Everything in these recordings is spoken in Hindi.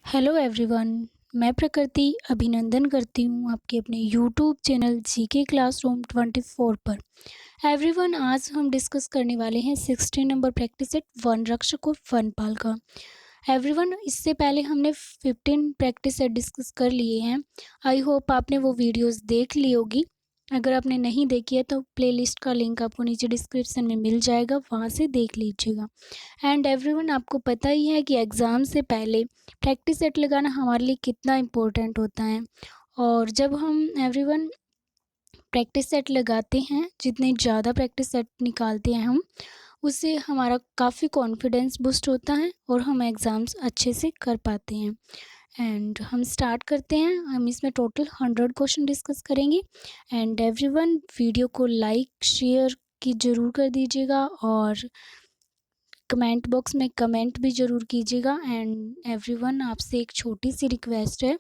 Hello everyone. मैं प्रकृति अभिनंदन करती हूँ आपके अपने यूट्यूब चैनल जीके क्लासरूम 24 पर। एवरीवन, आज हम डिस्कस करने वाले हैं 16 नंबर प्रैक्टिस सेट वन रक्षक और वनपाल का। एवरीवन, इससे पहले हमने 15 प्रैक्टिस सेट डिस्कस कर लिए हैं। आई होप आपने वो वीडियोस देख ली होगी। अगर आपने नहीं देखी है तो प्लेलिस्ट का लिंक आपको नीचे डिस्क्रिप्शन में मिल जाएगा, वहाँ से देख लीजिएगा। एंड एवरीवन, आपको पता ही है कि एग्ज़ाम से पहले प्रैक्टिस सेट लगाना हमारे लिए कितना इम्पोर्टेंट होता है। और जब हम एवरीवन प्रैक्टिस सेट लगाते हैं, जितने ज़्यादा प्रैक्टिस सेट निकालते हैं हम, उससे हमारा काफ़ी कॉन्फिडेंस बूस्ट होता है और हम एग्ज़ाम्स अच्छे से कर पाते हैं। एंड हम स्टार्ट करते हैं। हम इसमें टोटल 100 क्वेश्चन डिस्कस करेंगे। एंड एवरीवन, वीडियो को लाइक शेयर की ज़रूर कर दीजिएगा और कमेंट बॉक्स में कमेंट भी ज़रूर कीजिएगा। एंड एवरीवन, आपसे एक छोटी सी रिक्वेस्ट है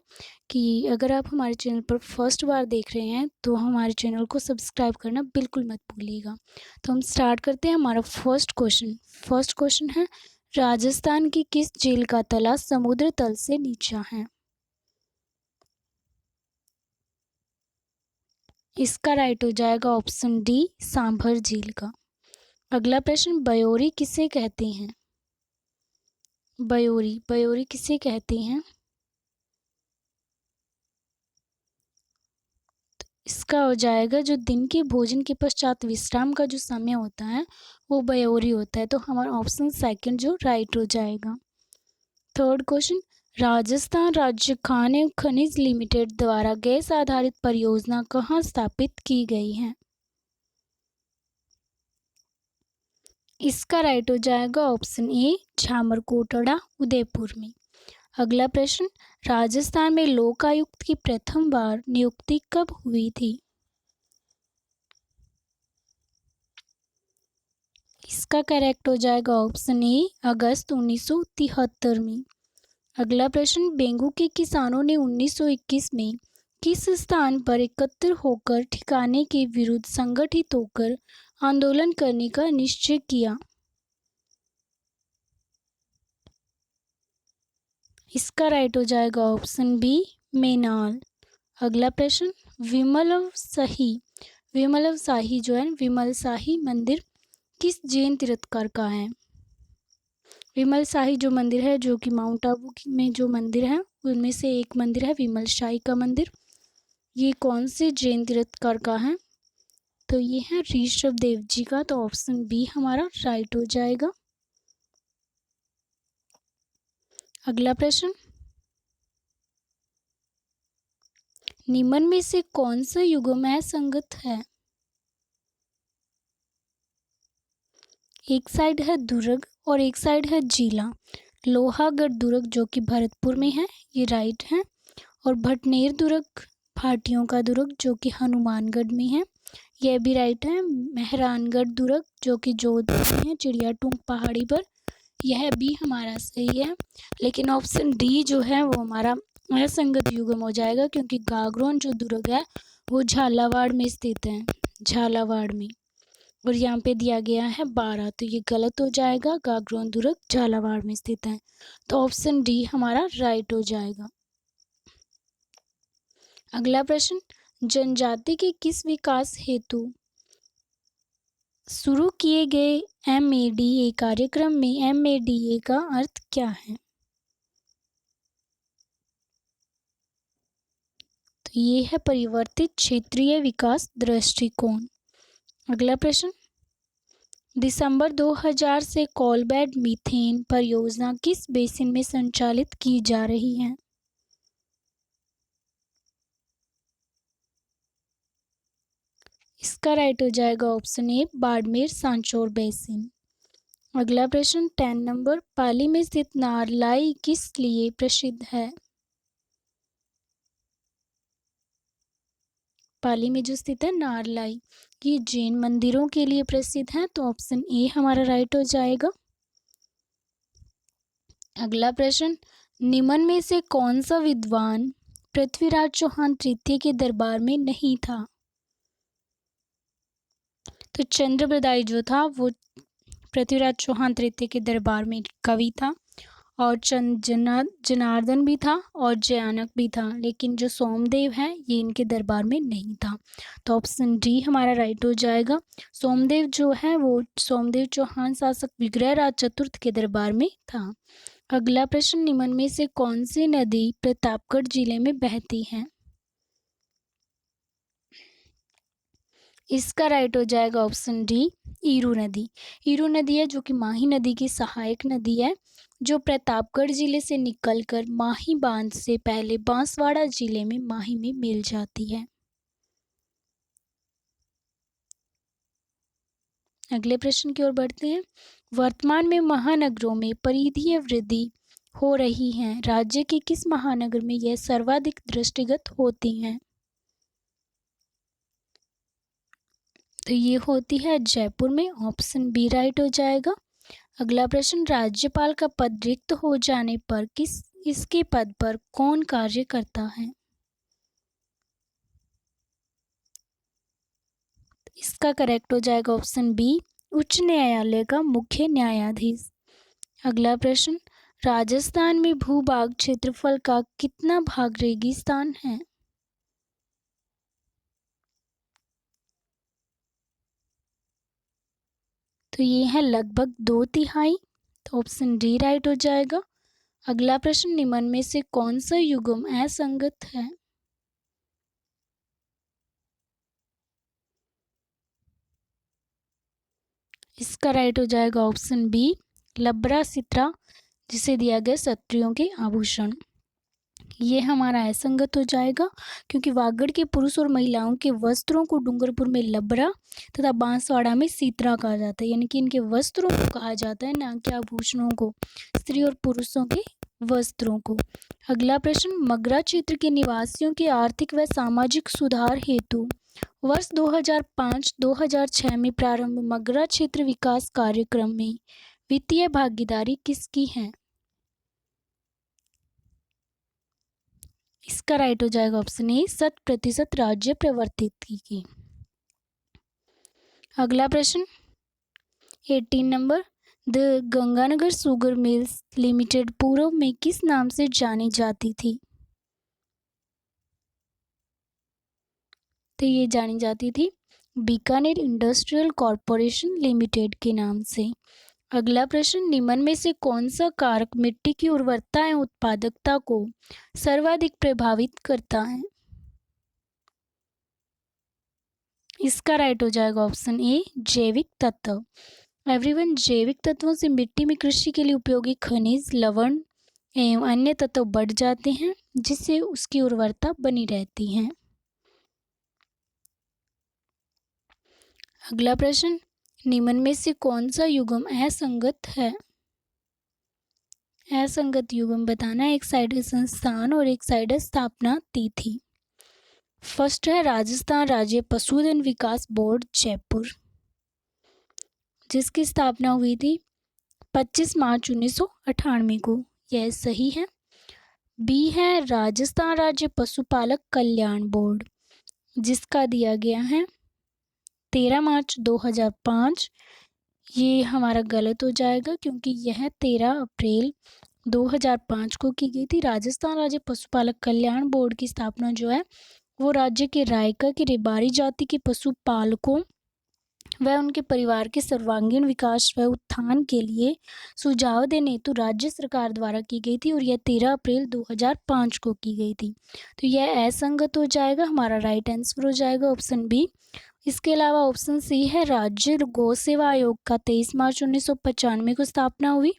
कि अगर आप हमारे चैनल पर फर्स्ट बार देख रहे हैं तो हमारे चैनल को सब्सक्राइब करना बिल्कुल मत भूलिएगा। तो हम स्टार्ट करते हैं। हमारा फर्स्ट क्वेश्चन है, राजस्थान की किस झील का तला समुद्र तल से नीचा है? इसका राइट हो जाएगा ऑप्शन डी, सांभर झील का। अगला प्रश्न, बयोरी किसे कहते हैं? बयोरी किसे कहते हैं? इसका हो जाएगा जो दिन के भोजन के पश्चात विश्राम का जो समय होता है वो बयोरी होता है। तो हमारा ऑप्शन सेकंड जो राइट हो जाएगा। थर्ड क्वेश्चन, राजस्थान राज्य खान एवं खनिज लिमिटेड द्वारा गैस आधारित परियोजना कहाँ स्थापित की गई है? इसका राइट हो जाएगा ऑप्शन ए, झामरकोटड़ा उदयपुर में। अगला प्रश्न, राजस्थान में लोकायुक्त की प्रथम बार नियुक्ति कब हुई थी? इसका करेक्ट हो जाएगा ऑप्शन ए, अगस्त 1973 में। अगला प्रश्न, बेंगू के किसानों ने 1921 में किस स्थान पर एकत्र होकर ठिकाने के विरुद्ध संगठित होकर आंदोलन करने का निश्चय किया? इसका राइट हो जाएगा ऑप्शन बी, मेनाल। अगला प्रश्न, विमल शाही जो है विमल शाही मंदिर किस जैन तीर्थंकर का है? विमल शाही जो मंदिर है, जो कि माउंट आबू में जो मंदिर है उनमें से एक मंदिर है विमल शाही का मंदिर। ये कौन से जैन तीर्थंकर का है? तो ये है ऋषभ देव जी का। तो ऑप्शन बी हमारा राइट हो जाएगा। अगला प्रश्न, निम्न में से कौन सा युग्मय संगत है? एक साइड है दुर्ग और एक साइड है जिला। लोहागढ़ दुर्ग जो कि भरतपुर में है, ये राइट है। और भटनेर दुर्ग भाटियों का दुर्ग जो कि हनुमानगढ़ में है, यह भी राइट है। मेहरानगढ़ दुर्ग जो कि जोधपुर में है, चिड़ियाटूंग पहाड़ी पर, यह भी हमारा सही है। लेकिन ऑप्शन डी जो है वो हमारा असंगत युग्म हो जाएगा, क्योंकि गागरोन जो दुर्ग है वो झालावाड़ में स्थित है, झालावाड़ में। और यहाँ पे दिया गया है 12, तो ये गलत हो जाएगा। गागरोन दुर्ग झालावाड़ में स्थित है। तो ऑप्शन डी हमारा राइट हो जाएगा। अगला प्रश्न, जनजाति के किस विकास हेतु शुरू किए गए MADA कार्यक्रम में MADA का अर्थ क्या है? तो ये है परिवर्तित क्षेत्रीय विकास दृष्टिकोण। अगला प्रश्न, दिसंबर 2000 से कोलबेड मीथेन परियोजना किस बेसिन में संचालित की जा रही है? इसका राइट हो जाएगा option A, Barmer Sanchore basin. अगला प्रश्न 10 नंबर, पाली में स्थित नारलाई किस लिए प्रसिद्ध है? पाली में जो स्थित है नारलाई, ये जैन मंदिरों के लिए प्रसिद्ध है। तो ऑप्शन ए हमारा राइट हो जाएगा। अगला प्रश्न, निम्न में से कौन सा विद्वान पृथ्वीराज चौहान तृतीय के दरबार में नहीं था? तो चंद्रबरदाई जो था वो पृथ्वीराज चौहान तृतीय के दरबार में कवि था। और जनार्दन भी था और जयानक भी था, लेकिन जो सोमदेव है ये इनके दरबार में नहीं था। तो ऑप्शन डी हमारा राइट हो जाएगा। सोमदेव जो है वो सोमदेव चौहान शासक विग्रहराज चतुर्थ के दरबार में था। अगला प्रश्न, निम्न में से कौन सी नदी प्रतापगढ़ जिले में बहती है? इसका राइट हो जाएगा ऑप्शन डी, ईरू नदी। ईरू नदी है जो कि माही नदी की सहायक नदी है, जो प्रतापगढ़ जिले से निकलकर माही बांध से पहले बांसवाड़ा जिले में माही में मिल जाती है। अगले प्रश्न की ओर बढ़ते हैं। वर्तमान में महानगरों में परिधीय वृद्धि हो रही है, राज्य के किस महानगर में यह सर्वाधिक दृष्टिगत होती हैं? तो ये होती है जयपुर में। ऑप्शन बी राइट हो जाएगा। अगला प्रश्न, राज्यपाल का पद रिक्त हो जाने पर इसके पद पर कौन कार्य करता है? इसका करेक्ट हो जाएगा ऑप्शन बी, उच्च न्यायालय का मुख्य न्यायाधीश। अगला प्रश्न, राजस्थान में भूभाग क्षेत्रफल का कितना भाग रेगिस्तान है? तो ये है लगभग 2/3। तो ऑप्शन डी राइट हो जाएगा। अगला प्रश्न, निम्न में से कौन सा युग्म असंगत है? इसका राइट हो जाएगा ऑप्शन बी, लब्रा सित्रा, जिसे दिया गया क्षत्रियों के आभूषण। ये हमारा असंगत हो जाएगा, क्योंकि वागड़ के पुरुष और महिलाओं के वस्त्रों को डूंगरपुर में लबरा तथा बांसवाड़ा में सीतरा कहा जाता है, यानी कि इनके वस्त्रों को कहा जाता है, ना कि आभूषणों को, स्त्री और पुरुषों के वस्त्रों को। अगला प्रश्न, मगरा क्षेत्र के निवासियों के आर्थिक व सामाजिक सुधार हेतु वर्ष 2005-2006 में प्रारंभ मगरा क्षेत्र विकास कार्यक्रम में वित्तीय भागीदारी किसकी है? इसका राइट हो जाएगा ऑप्शन ए, 100% राज्य प्रवर्तित की। अगला प्रश्न 18 number, the Ganganagar sugar mills limited पूर्व में किस नाम से जानी जाती थी? तो ये जानी जाती थी बीकानेर इंडस्ट्रियल कॉरपोरेशन लिमिटेड के नाम से। अगला प्रश्न, निम्न में से कौन सा कारक मिट्टी की उर्वरता एवं उत्पादकता को सर्वाधिक प्रभावित करता है? इसका राइट हो जाएगा ऑप्शन ए, जैविक तत्व। एवरीवन, जैविक तत्वों से मिट्टी में कृषि के लिए उपयोगी खनिज, लवण एवं अन्य तत्व बढ़ जाते हैं, जिससे उसकी उर्वरता बनी रहती है। अगला प्रश्न, निम्न में से कौन सा युग्म असंगत है? असंगत युग्म बताना, एक साइड है संस्थान और एक साइड है स्थापना तिथि। फर्स्ट है राजस्थान राज्य पशुधन विकास बोर्ड जयपुर, जिसकी स्थापना हुई थी 25 मार्च 1998 को, यह सही है। बी है राजस्थान राज्य पशुपालक कल्याण बोर्ड, जिसका दिया गया है 13 मार्च 2005। ये हमारा गलत हो जाएगा, क्योंकि यह 13 अप्रैल 2005 को की गई थी। राजस्थान राज्य पशुपालक कल्याण बोर्ड की स्थापना जो है वो राज्य के रायका की रेबारी जाति के पशुपालकों व उनके परिवार के सर्वांगीण विकास व उत्थान के लिए सुझाव देने हेतु राज्य सरकार द्वारा की गई थी, और यह 13 अप्रैल 2005 को की गई थी। तो यह असंगत हो जाएगा, हमारा राइट आंसर हो जाएगा ऑप्शन बी। इसके अलावा ऑप्शन सी है राज्य गौ सेवा आयोग का 23 मार्च 1995 को स्थापना हुई,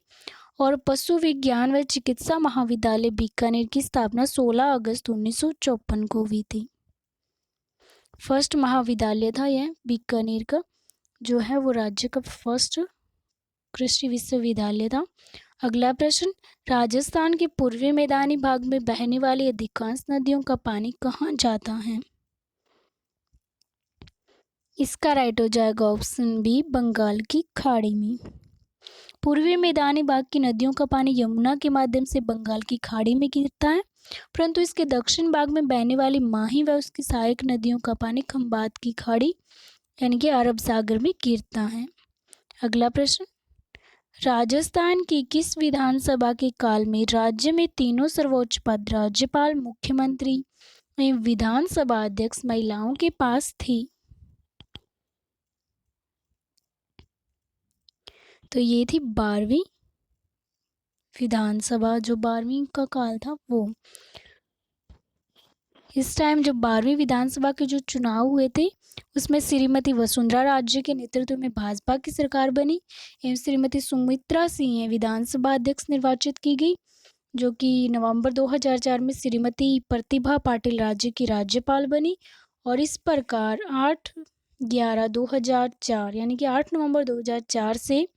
और पशु विज्ञान व चिकित्सा महाविद्यालय बीकानेर की स्थापना 16 अगस्त 1954 को हुई थी। फर्स्ट महाविद्यालय था यह बीकानेर का, जो है वो राज्य का फर्स्ट कृषि विश्वविद्यालय था। अगला प्रश्न, राजस्थान के पूर्वी मैदानी भाग में बहने वाली अधिकांश नदियों का पानी कहाँ जाता है? इसका राइट हो जाएगा ऑप्शन बी, बंगाल की खाड़ी में। पूर्वी मैदानी भाग की नदियों का पानी यमुना के माध्यम से बंगाल की खाड़ी में गिरता है, परंतु इसके दक्षिण भाग में बहने वाली माही व उसकी सहायक नदियों का पानी खंबात की खाड़ी यानी कि अरब सागर में गिरता है। अगला प्रश्न, राजस्थान की किस विधानसभा के काल में राज्य में तीनों सर्वोच्च पद राज्यपाल, मुख्यमंत्री एवं विधानसभा अध्यक्ष महिलाओं के पास थी? तो ये थी 12वीं विधानसभा, जो 12वीं का काल था वो। इस टाइम जब 12वीं विधानसभा के जो चुनाव हुए थे उसमें श्रीमती वसुंधरा राजे के नेतृत्व में भाजपा की सरकार बनी एवं श्रीमती सुमित्रा सिंह विधानसभा अध्यक्ष निर्वाचित की गई, जो कि नवंबर 2004 में श्रीमती प्रतिभा पाटिल राज्य की राज्यपाल बनी। और इस प्रकार 8/11/2004 यानी कि 8 नवंबर 2004 से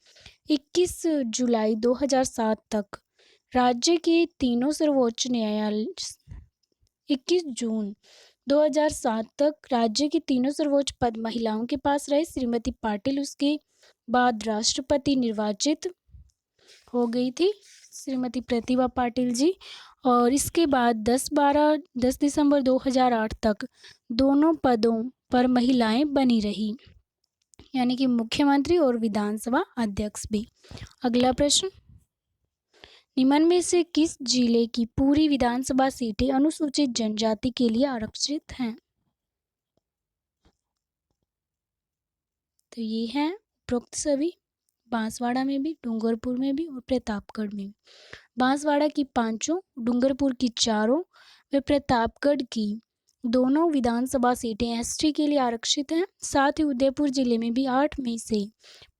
21 जुलाई 2007 तक राज्य के तीनों सर्वोच्च न्यायालय 21 जून 2007 तक राज्य के तीनों सर्वोच्च पद महिलाओं के पास रहे। श्रीमती पाटिल उसके बाद राष्ट्रपति निर्वाचित हो गई थी, श्रीमती प्रतिभा पाटिल जी। और इसके बाद 10 दिसंबर 2008 तक दोनों पदों पर महिलाएं बनी रही, यानी कि मुख्यमंत्री और विधानसभा अध्यक्ष भी। अगला प्रश्न, निम्न में से किस जिले की पूरी विधानसभा सीटें अनुसूचित जनजाति के लिए आरक्षित हैं? तो ये हैं उपरोक्त सभी, बांसवाड़ा में भी, डूंगरपुर में भी और प्रतापगढ़ में भी। बांसवाड़ा की 5, डूंगरपुर की 4 व प्रतापगढ़ की 2 विधानसभा सीटें एसटी के लिए आरक्षित हैं। साथ ही उदयपुर जिले में भी 8 में से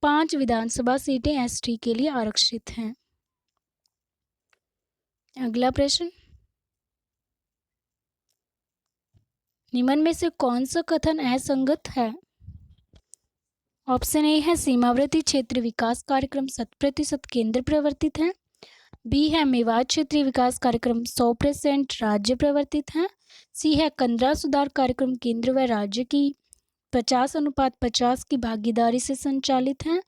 5 विधानसभा सीटें एसटी के लिए आरक्षित हैं। अगला प्रश्न, निम्न में से कौन सा कथन असंगत है? ऑप्शन ए है सीमावर्ती क्षेत्र विकास कार्यक्रम 100% केंद्र प्रवर्तित है। बी है मेवात क्षेत्रीय विकास कार्यक्रम 100% राज्य प्रवर्तित है। सी है कंदरा सुधार कार्यक्रम केंद्र व राज्य की 50/50 की भागीदारी से संचालित है।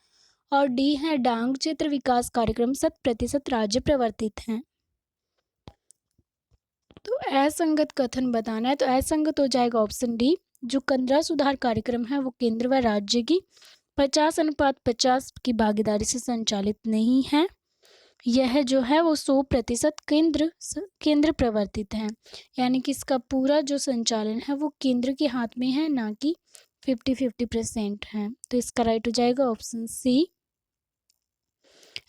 और डी है डांग क्षेत्र विकास कार्यक्रम 100% राज्य प्रवर्तित है। तो असंगत कथन बताना है, तो असंगत हो जाएगा ऑप्शन डी, जो कंदरा सुधार कार्यक्रम है वो केंद्र व राज्य की 50/50 की भागीदारी से संचालित नहीं है। यह जो है वो 100% केंद्र प्रवर्तित है, यानी कि इसका पूरा जो संचालन है वो केंद्र के हाथ में है, ना कि 50-50% है। तो इसका राइट हो जाएगा ऑप्शन सी।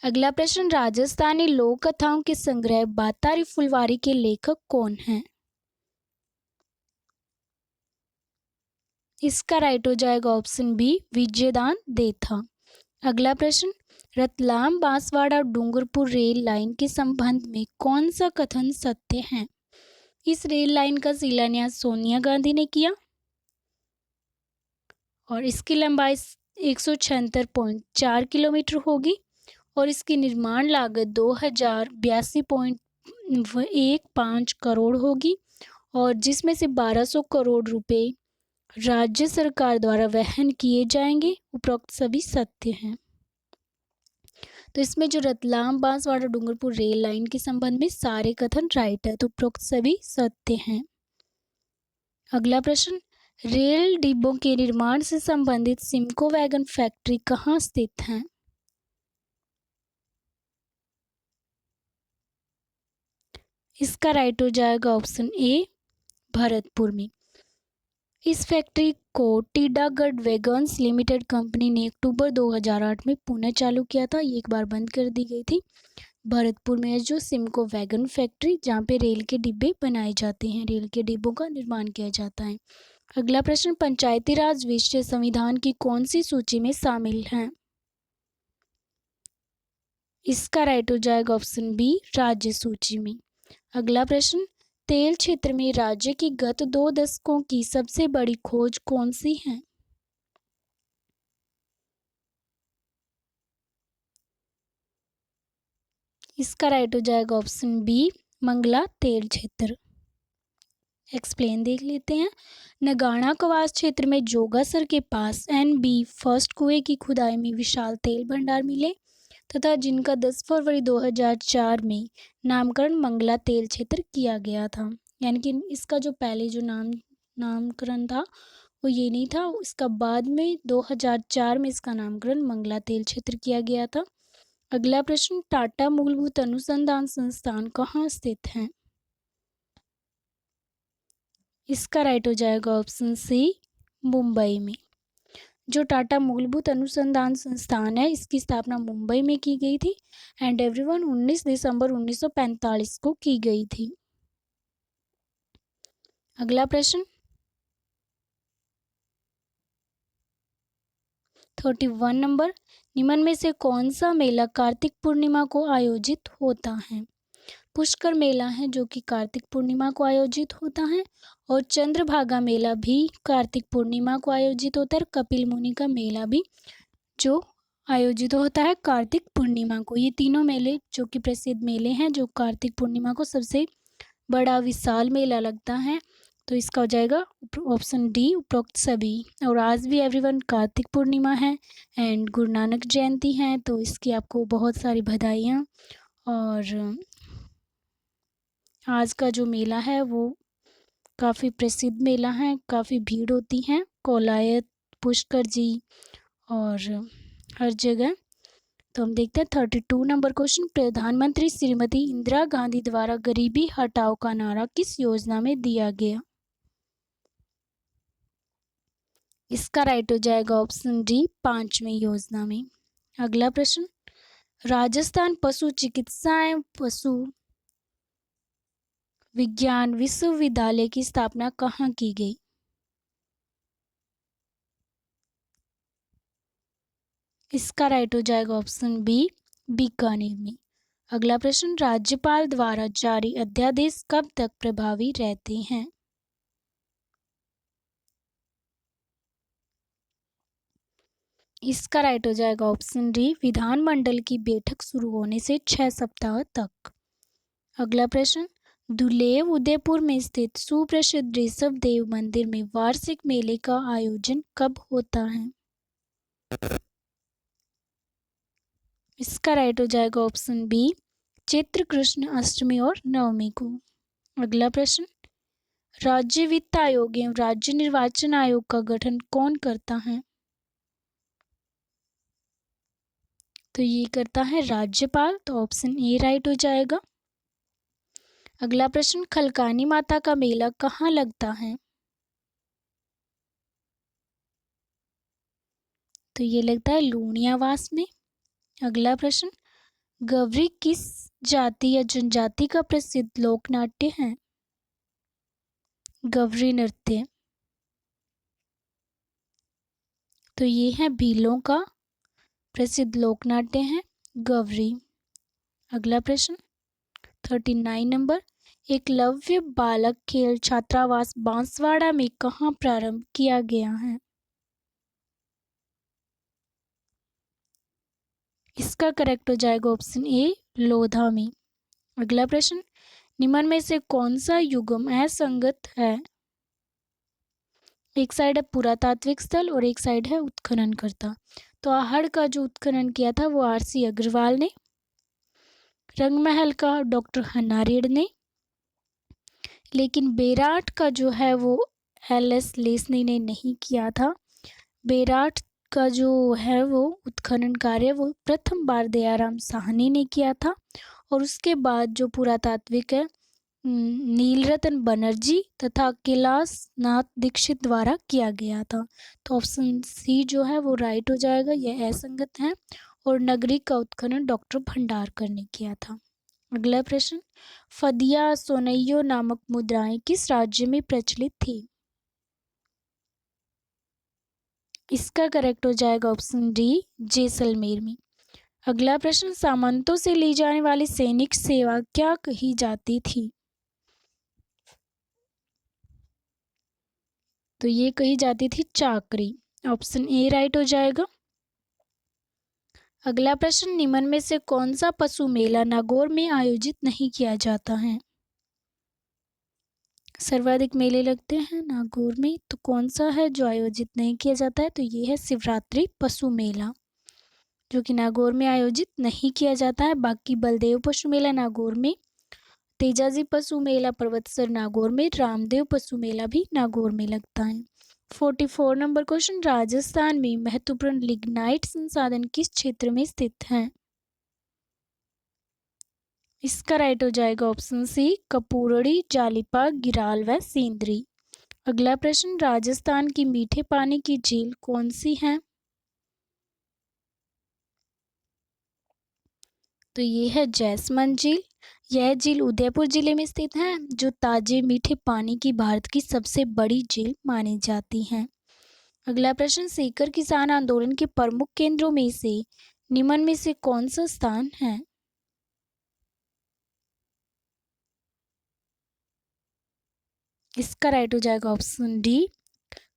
अगला प्रश्न, राजस्थानी लोक कथाओं के संग्रह बातारी फुलवारी के लेखक कौन हैं? इसका राइट हो जाएगा ऑप्शन बी, विजयदान देथा। अगला प्रश्न, रतलाम बांसवाड़ा डूंगरपुर रेल लाइन के संबंध में कौन सा कथन सत्य है? इस रेल लाइन का शिलान्यास सोनिया गांधी ने किया और इसकी लंबाई 176.4 किलोमीटर होगी और इसकी निर्माण लागत 2082.15 करोड़ होगी और जिसमें से 1200 करोड़ रुपए राज्य सरकार द्वारा वहन किए जाएंगे। उपरोक्त सभी सत्य हैं। तो इसमें जो रतलाम बांसवाड़ा डूंगरपुर रेल लाइन के संबंध में सारे कथन राइट है, तो उपरोक्त सभी सत्य हैं। अगला प्रश्न, रेल डिब्बों के निर्माण से संबंधित सिमको वैगन फैक्ट्री कहाँ स्थित है? इसका राइट हो जाएगा ऑप्शन ए, भरतपुर में। इस फैक्ट्री को टीडागढ़ वैगन्स लिमिटेड कंपनी ने अक्टूबर 2008 में पुनः चालू किया था, ये एक बार बंद कर दी गई थी। भरतपुर में है जो सिमको वैगन फैक्ट्री, जहाँ पे रेल के डिब्बे बनाए जाते हैं, रेल के डिब्बों का निर्माण किया जाता है। अगला प्रश्न, पंचायती राज विषय संविधान की कौन सी सूची में शामिल है? इसका राइट हो जाएगा ऑप्शन बी, राज्य सूची में। अगला प्रश्न, तेल क्षेत्र में राज्य की गत 2 दशकों की सबसे बड़ी खोज कौन सी है? इसका राइट हो जाएगा ऑप्शन बी, मंगला तेल क्षेत्र। एक्सप्लेन देख लेते हैं। नगाड़ा कवास क्षेत्र में जोगासर के पास NB फर्स्ट कुएं की खुदाई में विशाल तेल भंडार मिले तथा जिनका 10 फरवरी 2004 में नामकरण मंगला तेल क्षेत्र किया गया था। यानी कि इसका जो पहले जो नामकरण था वो ये नहीं था, इसका बाद में 2004 में इसका नामकरण मंगला तेल क्षेत्र किया गया था। अगला प्रश्न, टाटा मूलभूत अनुसंधान संस्थान कहाँ स्थित है? इसका राइट हो जाएगा ऑप्शन सी, मुंबई में। जो टाटा मूलभूत अनुसंधान संस्थान है, इसकी स्थापना मुंबई में की गई थी एंड एवरीवन 19 दिसंबर 1945 को की गई थी। अगला प्रश्न 31 नंबर, निम्न में से कौन सा मेला कार्तिक पूर्णिमा को आयोजित होता है? पुष्कर मेला है जो कि कार्तिक पूर्णिमा को आयोजित होता है, और चंद्रभागा मेला भी कार्तिक पूर्णिमा को आयोजित होता है, कपिल मुनि का मेला भी जो आयोजित होता है कार्तिक पूर्णिमा को। ये तीनों मेले जो कि प्रसिद्ध मेले हैं, जो कार्तिक पूर्णिमा को सबसे बड़ा विशाल मेला लगता है। तो इसका हो जाएगा ऑप्शन डी, उपरोक्त सभी। और आज भी एवरीवन कार्तिक पूर्णिमा है एंड गुरु नानक जयंती है, तो इसकी आपको बहुत सारी बधाइयाँ। और आज का जो मेला है वो काफ़ी प्रसिद्ध मेला है, काफ़ी भीड़ होती है, कोलायत, पुष्कर जी और हर जगह। तो हम देखते हैं 32 नंबर क्वेश्चन, प्रधानमंत्री श्रीमती इंदिरा गांधी द्वारा गरीबी हटाओ का नारा किस योजना में दिया गया? इसका राइट हो जाएगा ऑप्शन डी, 5वीं योजना में। अगला प्रश्न, राजस्थान पशु चिकित्सा एवं पशु विज्ञान विश्वविद्यालय की स्थापना कहाँ की गई? इसका राइट हो जाएगा ऑप्शन बी, बीकानेर में। अगला प्रश्न, राज्यपाल द्वारा जारी अध्यादेश कब तक प्रभावी रहते हैं? इसका राइट हो जाएगा ऑप्शन डी, विधानमंडल की बैठक शुरू होने से 6 सप्ताह तक। अगला प्रश्न, दुलेव उदयपुर में स्थित सुप्रसिद्ध ऋषभ देव मंदिर में वार्षिक मेले का आयोजन कब होता है? इसका राइट हो जाएगा ऑप्शन बी, चैत्र कृष्ण अष्टमी और नवमी को। अगला प्रश्न, राज्य वित्त आयोग एवं राज्य निर्वाचन आयोग का गठन कौन करता है? तो ये करता है राज्यपाल, तो ऑप्शन ए राइट हो जाएगा। अगला प्रश्न, खलकानी माता का मेला कहाँ लगता है? तो ये लगता है लूणियावास में। अगला प्रश्न, गवरी किस जाति या जनजाति का प्रसिद्ध लोक नाट्य है? गवरी नृत्य, तो ये है भीलों का प्रसिद्ध लोक नाट्य है गवरी। अगला प्रश्न 39 नंबर, एकलव्य बालक खेल छात्रावास बांसवाड़ा में कहाँ प्रारंभ किया गया है? इसका करेक्ट हो जाएगा ऑप्शन ए, लोधा में। अगला प्रश्न, निम्न में से कौन सा युग्म असंगत है? एक साइड है पुरातात्विक स्थल और एक साइड है उत्खननकर्ता। तो आहड़ का जो उत्खनन किया था वो आरसी अग्रवाल ने, रंगमहल का डॉक्टर हनारेड ने, लेकिन बेराट का जो है वो एल.एस. लेसनी ने नहीं किया था। बेराट का जो है वो उत्खनन कार्य वो प्रथम बार दयाराम साहनी ने किया था, और उसके बाद जो पुरातात्विक है नीलरतन बनर्जी तथा कैलाश नाथ दीक्षित द्वारा किया गया था। तो ऑप्शन सी जो है वो राइट हो जाएगा, यह असंगत है, और नगरी का उत्खनन डॉक्टर भंडारकर ने किया था। अगला प्रश्न, फदिया सोनैयो नामक मुद्राएं किस राज्य में प्रचलित थी? इसका करेक्ट हो जाएगा ऑप्शन डी, जैसलमेर में। अगला प्रश्न, सामंतों से ली जाने वाली सैनिक सेवा क्या कही जाती थी? तो ये कही जाती थी चाकरी, ऑप्शन ए राइट हो जाएगा। अगला प्रश्न, निम्न में से कौन सा पशु मेला नागौर में आयोजित नहीं किया जाता है? सर्वाधिक मेले लगते हैं नागौर में, तो कौन सा है जो आयोजित नहीं किया जाता है? तो ये है शिवरात्रि पशु मेला, जो कि नागौर में आयोजित नहीं किया जाता है। बाकी बलदेव पशु मेला नागौर में, तेजाजी पशु मेला पर्वतसर नागौर में, रामदेव पशु मेला भी नागौर में लगता है। 44 नंबर क्वेश्चन, राजस्थान में महत्वपूर्ण लिग्नाइट संसाधन किस क्षेत्र में स्थित हैं? इसका राइट हो जाएगा ऑप्शन सी, कपूरड़ी, जालिपा, गिराल व सेंद्री। अगला प्रश्न, राजस्थान की मीठे पानी की झील कौन सी है? तो ये है जैसमंद झील। यह झील उदयपुर जिले में स्थित है, जो ताजे मीठे पानी की भारत की सबसे बड़ी झील मानी जाती है। अगला प्रश्न, सीकर किसान आंदोलन के प्रमुख केंद्रों में से निम्न में से कौन सा स्थान है? इसका राइट हो जाएगा ऑप्शन डी,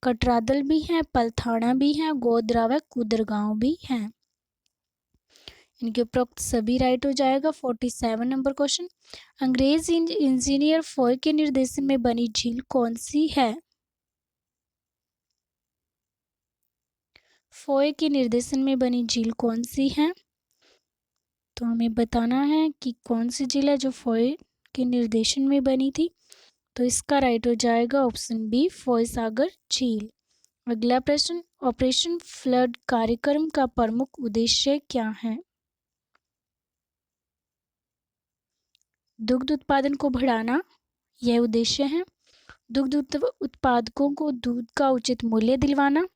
कटरादल भी है, पलथाना भी है, गोधरा व कुदरगांव भी है। इनके उपरोक्त सभी राइट हो जाएगा। 47 नंबर क्वेश्चन, अंग्रेज इंजीनियर फॉय के निर्देशन में बनी झील कौन सी है? फॉय के निर्देशन में बनी झील कौन सी है? तो हमें बताना है कि कौन सी झील है जो फॉय के निर्देशन में बनी थी। तो इसका राइट हो जाएगा ऑप्शन बी, फॉय सागर झील। अगला प्रश्न, ऑपरेशन फ्लड कार्यक्रम का प्रमुख उद्देश्य क्या है? दुग्ध उत्पादन को बढ़ाना यह उद्देश्य है। दुग्ध उत्पादकों को दूध का उचित मूल्य दिलवाना,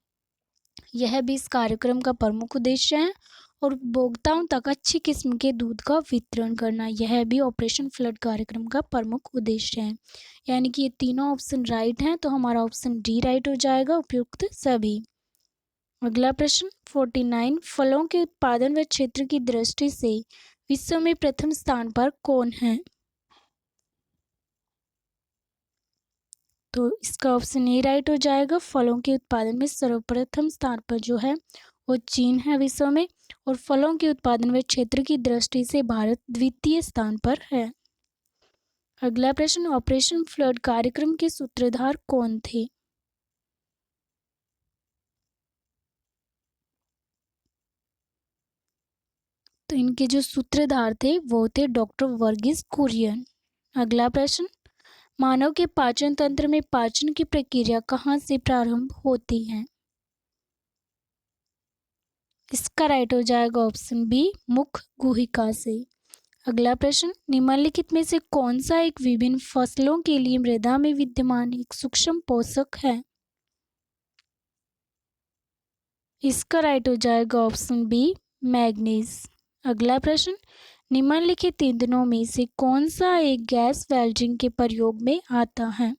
यह भी इस कार्यक्रम का प्रमुख उद्देश्य है। और उपभोक्ताओं तक अच्छी किस्म के दूध का वितरण करना, यह भी ऑपरेशन फ्लड कार्यक्रम का प्रमुख उद्देश्य है। यानी कि ये तीनों ऑप्शन राइट हैं, तो हमारा ऑप्शन डी राइट हो जाएगा, उपयुक्त सभी। अगला प्रश्न 49, फलों के उत्पादन व क्षेत्र की दृष्टि से विश्व में प्रथम स्थान पर कौन है? तो इसका ऑप्शन ए राइट हो जाएगा। फलों के उत्पादन में सर्वप्रथम स्थान पर जो है वो चीन है विश्व में, और फलों के उत्पादन व क्षेत्र की दृष्टि से भारत द्वितीय स्थान पर है। अगला प्रश्न, ऑपरेशन फ्लड कार्यक्रम के सूत्रधार कौन थे? तो इनके जो सूत्रधार थे वो थे डॉक्टर वर्गीस कुरियन। अगला प्रश्न, मानव के पाचन तंत्र में पाचन की प्रक्रिया कहाँ से प्रारंभ होती है? इसका राइट हो जाएगा ऑप्शन बी, मुख गुहिका से। अगला प्रश्न, निम्नलिखित में से कौन सा एक विभिन्न फसलों के लिए मृदा में विद्यमान एक सूक्ष्म पोषक है? इसका राइट हो जाएगा ऑप्शन बी, मैग्नीज। अगला प्रश्न, निम्नलिखित ईंधनों में से कौन सा एक गैस वेल्डिंग के प्रयोग में आता है?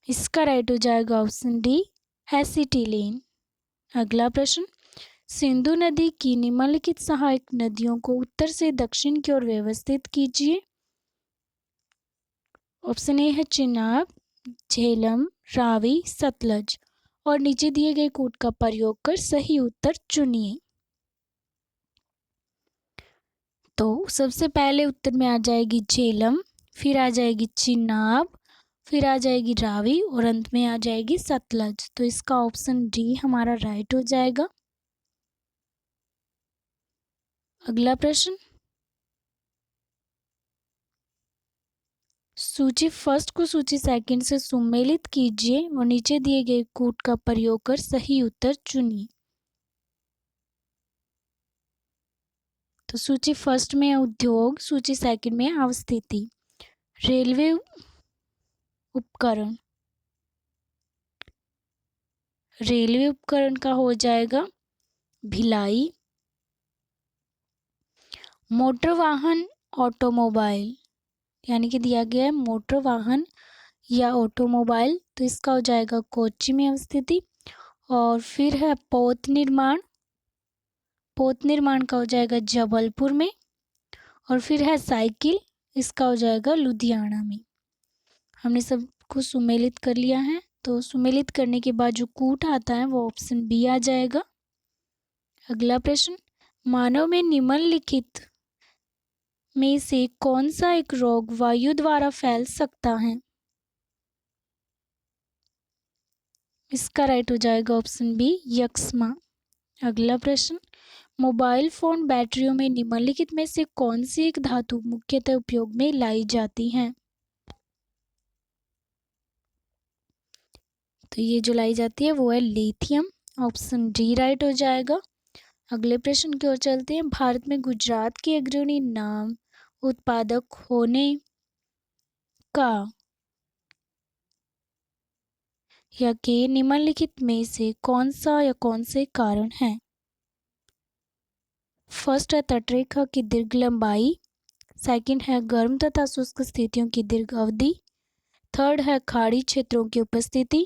इसका राइट हो जाएगा ऑप्शन डी, एसिटिलीन। अगला प्रश्न, सिंधु नदी की निम्नलिखित सहायक नदियों को उत्तर से दक्षिण की ओर व्यवस्थित कीजिए। ऑप्शन ए है चिनाब, झेलम, रावी, सतलज। और नीचे दिए गए कोड का प्रयोग कर सही उत्तर चुनिए। तो सबसे पहले उत्तर में आ जाएगी झेलम, फिर आ जाएगी चिनाब, फिर आ जाएगी रावी और अंत में आ जाएगी सतलज। तो इसका ऑप्शन डी हमारा राइट हो जाएगा। अगला प्रश्न, सूची फर्स्ट को सूची सेकंड से सुमेलित कीजिए और नीचे दिए गए कोड का प्रयोग कर सही उत्तर चुनिए। तो सूची फर्स्ट में उद्योग, सूची सेकंड में अवस्थिति। रेलवे उपकरण, रेलवे उपकरण का हो जाएगा भिलाई। मोटर वाहन, ऑटोमोबाइल, यानी कि दिया गया है मोटर वाहन या ऑटोमोबाइल, तो इसका हो जाएगा कोच्चि में अवस्थिति। और फिर है पोत निर्माण, पोत निर्माण का हो जाएगा जबलपुर में। और फिर है साइकिल, इसका हो जाएगा लुधियाना में। हमने सबको सुमेलित कर लिया है, तो सुमेलित करने के बाद जो कूट आता है वो ऑप्शन बी आ जाएगा। अगला प्रश्न, मानव में निम्नलिखित में से कौन सा एक रोग वायु द्वारा फैल सकता है? इसका राइट हो जाएगा ऑप्शन बी, यक्ष्मा। अगला प्रश्न, मोबाइल फोन बैटरियों में निम्नलिखित में से कौन सी एक धातु मुख्यतः उपयोग में लाई जाती है? तो ये जो लाई जाती है वो है लिथियम। ऑप्शन डी राइट हो जाएगा। अगले प्रश्न की ओर चलते हैं। भारत में गुजरात के अग्रणी नाम उत्पादक होने का या के निम्नलिखित में से कौन सा या कौन से कारण है? फर्स्ट है तटरेखा की दीर्घ लंबाई, सेकंड है गर्म तथा शुष्क स्थितियों की दीर्घ अवधि, थर्ड है खाड़ी क्षेत्रों की उपस्थिति,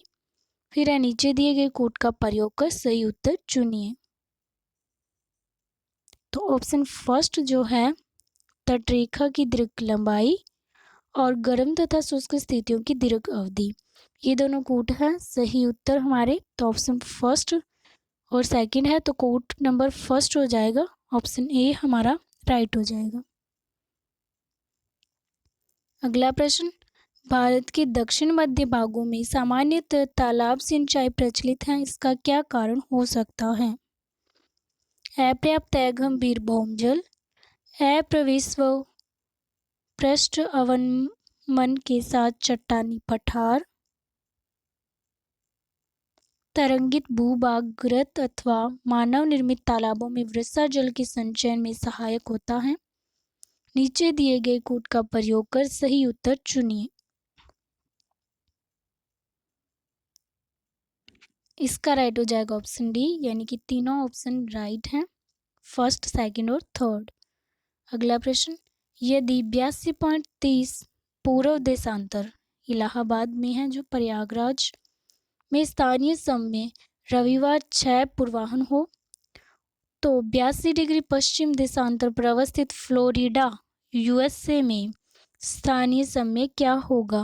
फिर है नीचे दिए गए कोड का प्रयोग कर सही उत्तर चुनिए। तो ऑप्शन फर्स्ट जो है तटरेखा की दीर्घ लंबाई और गर्म तथा शुष्क स्थितियों की दीर्घ अवधि, ये दोनों कोड है सही उत्तर हमारे। तो ऑप्शन फर्स्ट और सेकंड है तो कोड नंबर फर्स्ट हो जाएगा, ऑप्शन ए हमारा राइट हो जाएगा। अगला प्रश्न, भारत के दक्षिण मध्य भागों में सामान्यतः तालाब सिंचाई प्रचलित है, इसका क्या कारण हो सकता है? अपर्याप्त गंभीर भौमजल, अप्रवेश्व पृष्ठ अवनमन के साथ चट्टानी पठार, तरंगित भूभागगत अथवा मानव निर्मित तालाबों में वर्षा जल के संचयन में सहायक होता है। नीचे दिए गए कोड का प्रयोग कर सही उत्तर चुनिए। इसका राइट हो जाएगा ऑप्शन डी, यानी कि तीनों ऑप्शन राइट हैं, फर्स्ट, सेकंड और थर्ड। अगला प्रश्न, यदि 82.30 पूर्व देशांतर इलाहाबाद में है, जो प्रयागराज में स्थानीय समय रविवार 6 पूर्वाह्न हो, तो 82 डिग्री पश्चिम देशांतर पर अवस्थित फ्लोरिडा यूएसए में स्थानीय समय क्या होगा?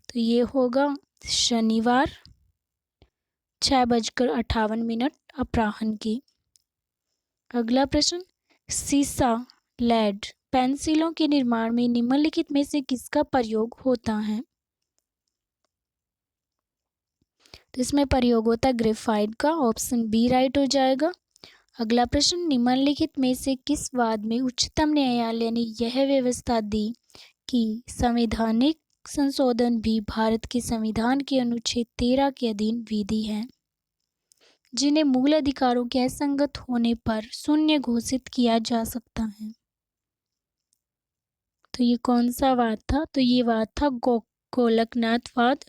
तो ये होगा शनिवार 6:58 अपराह्न की। अगला प्रश्न, सीसा लेड पेंसिलों के निर्माण में निम्नलिखित में से किसका प्रयोग होता है? तो इसमें प्रयोग होता है ग्रेफाइट का, ऑप्शन बी राइट हो जाएगा। अगला प्रश्न, निम्नलिखित में से किस वाद में उच्चतम न्यायालय ने यह व्यवस्था दी कि संवैधानिक संशोधन भी भारत के संविधान के अनुच्छेद 13 के अधीन विधि है, जिन्हें मूल अधिकारों के असंगत होने पर शून्य घोषित किया जा सकता है? तो ये कौन सा वाद था? तो ये वाद था गोलकनाथ वाद।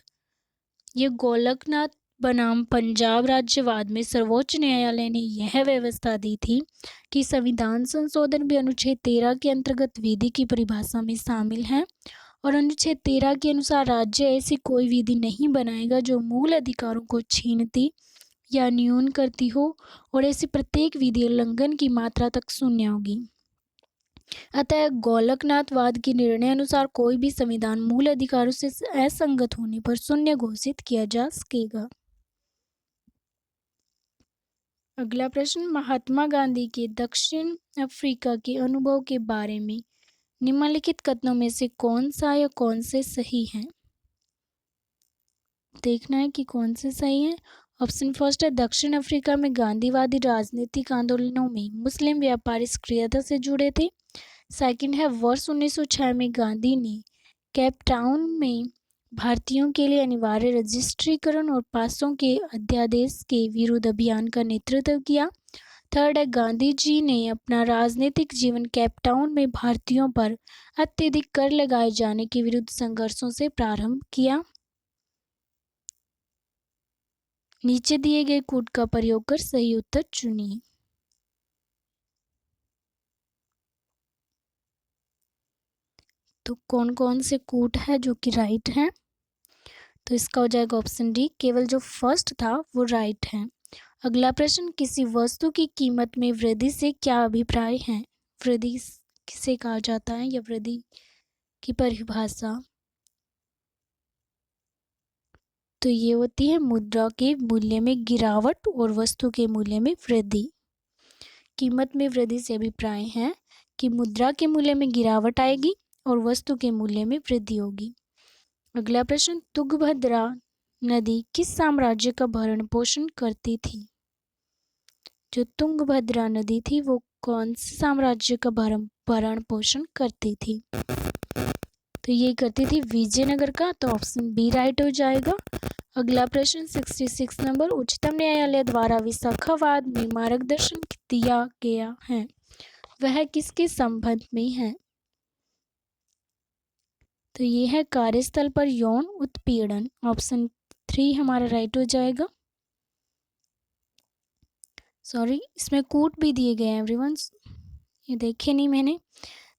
ये गोलकनाथ बनाम पंजाब राज्यवाद में सर्वोच्च न्यायालय ने यह व्यवस्था दी थी कि संविधान संशोधन भी अनुच्छेद 13 के अंतर्गत विधि की परिभाषा में शामिल है और अनुच्छेद 13 के अनुसार राज्य ऐसी कोई विधि नहीं बनाएगा जो मूल अधिकारों को छीनती या न्यून करती हो, और ऐसी प्रत्येक विधि उल्लंघन की मात्रा तक शून्य होगी। अतः गोलकनाथवाद के निर्णय अनुसार कोई भी संविधान मूल अधिकारों से असंगत होने पर शून्य घोषित किया जा सकेगा। अगला प्रश्न, महात्मा गांधी के दक्षिण अफ्रीका के अनुभव के बारे में निम्नलिखित कथनों में से कौन सा या कौन से सही हैं? देखना है कि कौन से सही हैं। ऑप्शन फर्स्ट है, दक्षिण अफ्रीका में गांधीवादी राजनीतिक आंदोलनों में मुस्लिम व्यापारी सक्रियता से जुड़े थे। सेकंड है, वर्ष 1906 में गांधी ने केप टाउन में भारतीयों के लिए अनिवार्य रजिस्ट्रीकरण और पासों के अध्यादेश के विरुद्ध अभियान का नेतृत्व किया। थर्ड है, गांधी जी ने अपना राजनीतिक जीवन केप टाउन में भारतीयों पर अत्यधिक कर लगाए जाने के विरुद्ध संघर्षों से प्रारंभ किया। नीचे दिए गए कोड का प्रयोग कर सही उत्तर चुनिए। तो कौन कौन से कोड है जो कि राइट हैं? तो इसका हो जाएगा ऑप्शन डी, केवल जो फर्स्ट था वो राइट है। अगला प्रश्न, किसी वस्तु की कीमत में वृद्धि से क्या अभिप्राय है? वृद्धि किसे कहा जाता है या वृद्धि की परिभाषा? तो ये होती है मुद्रा के मूल्य में गिरावट और वस्तु के मूल्य में वृद्धि। कीमत में वृद्धि से अभिप्राय है कि मुद्रा के मूल्य में गिरावट आएगी और वस्तु के मूल्य में वृद्धि होगी। अगला प्रश्न, तुंगभद्रा नदी किस साम्राज्य का भरण पोषण करती थी? जो तुंगभद्रा नदी थी वो कौन से साम्राज्य का भरण पोषण करती थी? तो ये करती थी विजयनगर का, तो ऑप्शन बी राइट हो जाएगा। अगला प्रश्न 66 नंबर, उच्चतम न्यायालय द्वारा विशाखावाद में मार्गदर्शन दिया गया है, वह किसके संबंध में है? तो ये है कार्यस्थल पर यौन उत्पीड़न। ऑप्शन 3 हमारा राइट हो जाएगा। सॉरी, इसमें कूट भी दिए गए हैं एवरीवन, ये देखे नहीं मैंने,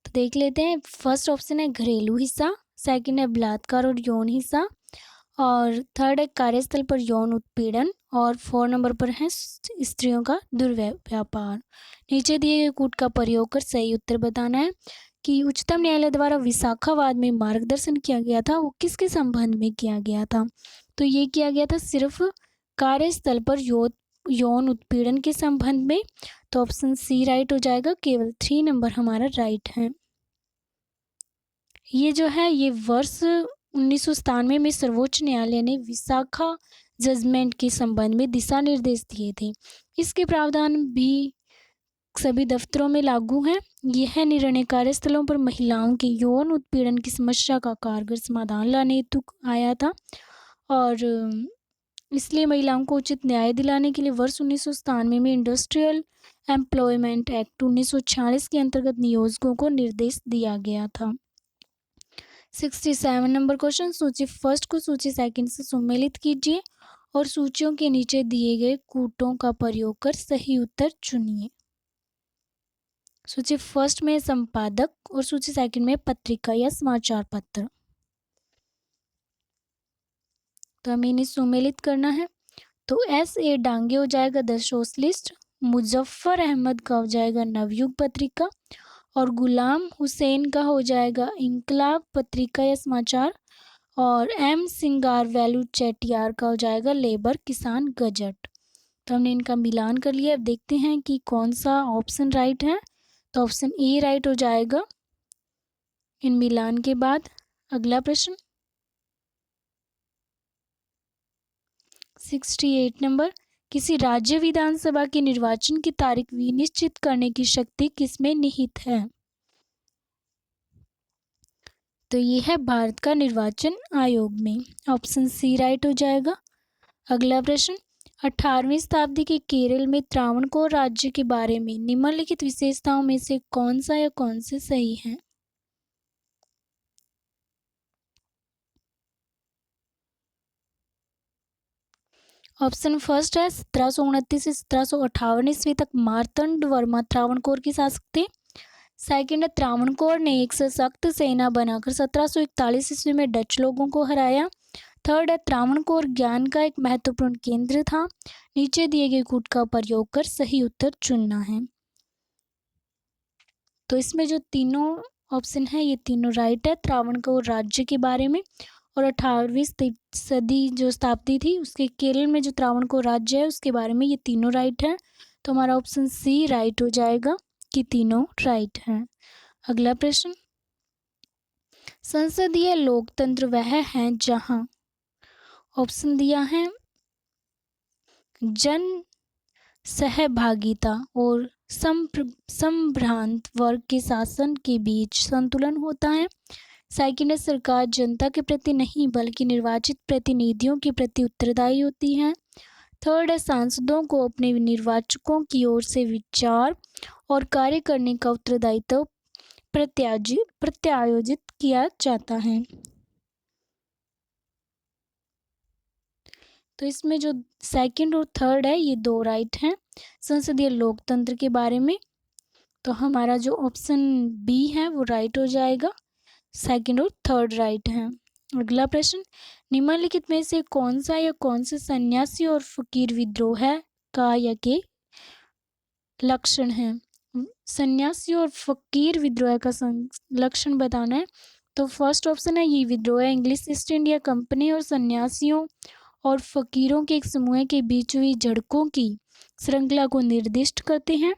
तो देख लेते हैं। फर्स्ट ऑप्शन है घरेलू हिस्सा, सेकंड है बलात्कार और यौन हिस्सा, और थर्ड है कार्यस्थल पर यौन उत्पीड़न, और 4 नंबर पर है स्त्रियों का दुर्व्यापार। नीचे दिए गए कूट का प्रयोग कर सही उत्तर बताना है कि उच्चतम न्यायालय द्वारा विशाखावाद में मार्गदर्शन किया गया था, वो किसके संबंध में किया गया था? तो ये किया गया था सिर्फ कार्यस्थल पर यौन उत्पीड़न के संबंध में। तो ऑप्शन सी राइट हो जाएगा, केवल 3 नंबर हमारा राइट है। ये जो है ये वर्ष 1997 में सर्वोच्च न्यायालय ने विशाखा जजमेंट के संबंध में दिशा निर्देश दिए थे। इसके प्रावधान भी सभी दफ्तरों में लागू हैं। यह निर्णय कार्यस्थलों पर महिलाओं के यौन उत्पीड़न की समस्या का कारगर समाधान लाने हेतु आया था, और इसलिए महिलाओं को उचित न्याय दिलाने के लिए वर्ष 1997 में इंडस्ट्रियल एम्प्लॉयमेंट एक्ट 1946 के अंतर्गत नियोजकों को निर्देश दिया गया था। 67 नंबर क्वेश्चन, सूची फर्स्ट को सूची सेकंड से सम्मिलित कीजिए और सूचियों के नीचे दिए गए कूटों का प्रयोग कर सही उत्तर चुनिए। सूची फर्स्ट में संपादक और सूची सेकंड में पत्रिका या समाचार पत्र। तो हमें इन्हें सम्मिलित करना है। तो S.A. डांगे हो जाएगा द सोशलिस्ट, मुजफ्फर अहमद का हो जाएगा नवयुग पत्रिका, और गुलाम हुसैन का हो जाएगा इंकलाब पत्रिका या समाचार, और M. सिंगार वैलू चेटियार का हो जाएगा लेबर किसान गजट। तो हमने इनका मिलान कर लिया। अब देखते हैं कि कौन सा ऑप्शन राइट है। तो ऑप्शन ए राइट हो जाएगा इन मिलान के बाद। अगला प्रश्न 68 नंबर, किसी राज्य विधानसभा के निर्वाचन की तारीख विनिश्चित करने की शक्ति किसमें निहित है? तो ये है भारत का निर्वाचन आयोग में। ऑप्शन सी राइट हो जाएगा। अगला प्रश्न 18वीं शताब्दी के केरल में त्रावणकोर राज्य के बारे में निम्नलिखित विशेषताओं में से कौन सा या कौन से सही है? ऑप्शन फर्स्ट है 1729 से 1758 ईस्वी तक मार्तंड वर्मा त्रावणकोर के शासक थे। सेकंड है त्रावणकोर ने एक सशक्त सेना बनाकर 1741 ईस्वी में डच लोगों को हराया। थर्ड है त्रावणकोर ज्ञान का एक महत्वपूर्ण केंद्र था। नीचे दिए गए कूट का प्रयोग कर सही उत्तर चुनना है। तो इसमें जो तीनों ऑप्शन है ये तीनों राइट है त्रावणकोर राज्य के बारे में, और 18वीं सदी जो शताब्दी थी उसके केरल में जो त्रावणकोर राज्य है उसके बारे में ये तीनों राइट है। तो हमारा ऑप्शन सी राइट हो जाएगा कि तीनों राइट हैं। अगला प्रश्न, संसदीय लोकतंत्र वह है जहां ऑप्शन दिया है जन सहभागिता और संभ्रांत वर्ग के शासन के बीच संतुलन होता है। सेकंड है सरकार जनता के प्रति नहीं बल्कि निर्वाचित प्रतिनिधियों के प्रति उत्तरदायी होती है। थर्ड है सांसदों को अपने निर्वाचकों की ओर से विचार और कार्य करने का उत्तरदायित्व प्रत्यायोजित किया जाता है। तो इसमें जो सेकंड और थर्ड है ये दो राइट हैं संसदीय लोकतंत्र के बारे में। तो हमारा जो ऑप्शन बी है वो राइट हो जाएगा, सेकंड और थर्ड राइट है। अगला प्रश्न, निम्नलिखित में से कौन सा या कौन से सन्यासी और फकीर विद्रोह है का या के लक्षण है? सन्यासी और फकीर विद्रोह का लक्षण बताना है। तो फर्स्ट ऑप्शन है ये विद्रोह इंग्लिश ईस्ट इंडिया कंपनी और सन्यासियों और फकीरों के एक समूह के बीच हुई झड़पों की श्रृंखला को निर्दिष्ट करते हैं।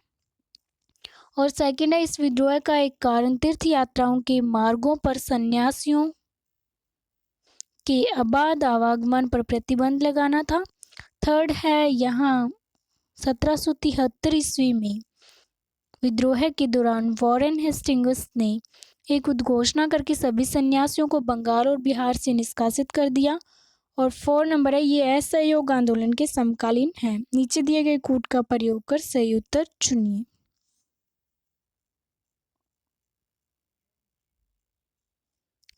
और सेकंड है इस विद्रोह का एक कारण तीर्थ यात्राओं के मार्गों पर सन्यासियों के अबाध आवागमन पर प्रतिबंध लगाना था। थर्ड है यहाँ 1773 ईस्वी में विद्रोह के दौरान वॉरेन हेस्टिंग्स ने एक उद्घोषणा करके सभी सन्यासियों को बंगाल और बिहार से निष्कासित कर दिया। और 4 नंबर है ये असहयोग आंदोलन के समकालीन है। नीचे दिए गए कूट का प्रयोग कर सही उत्तर चुनिए।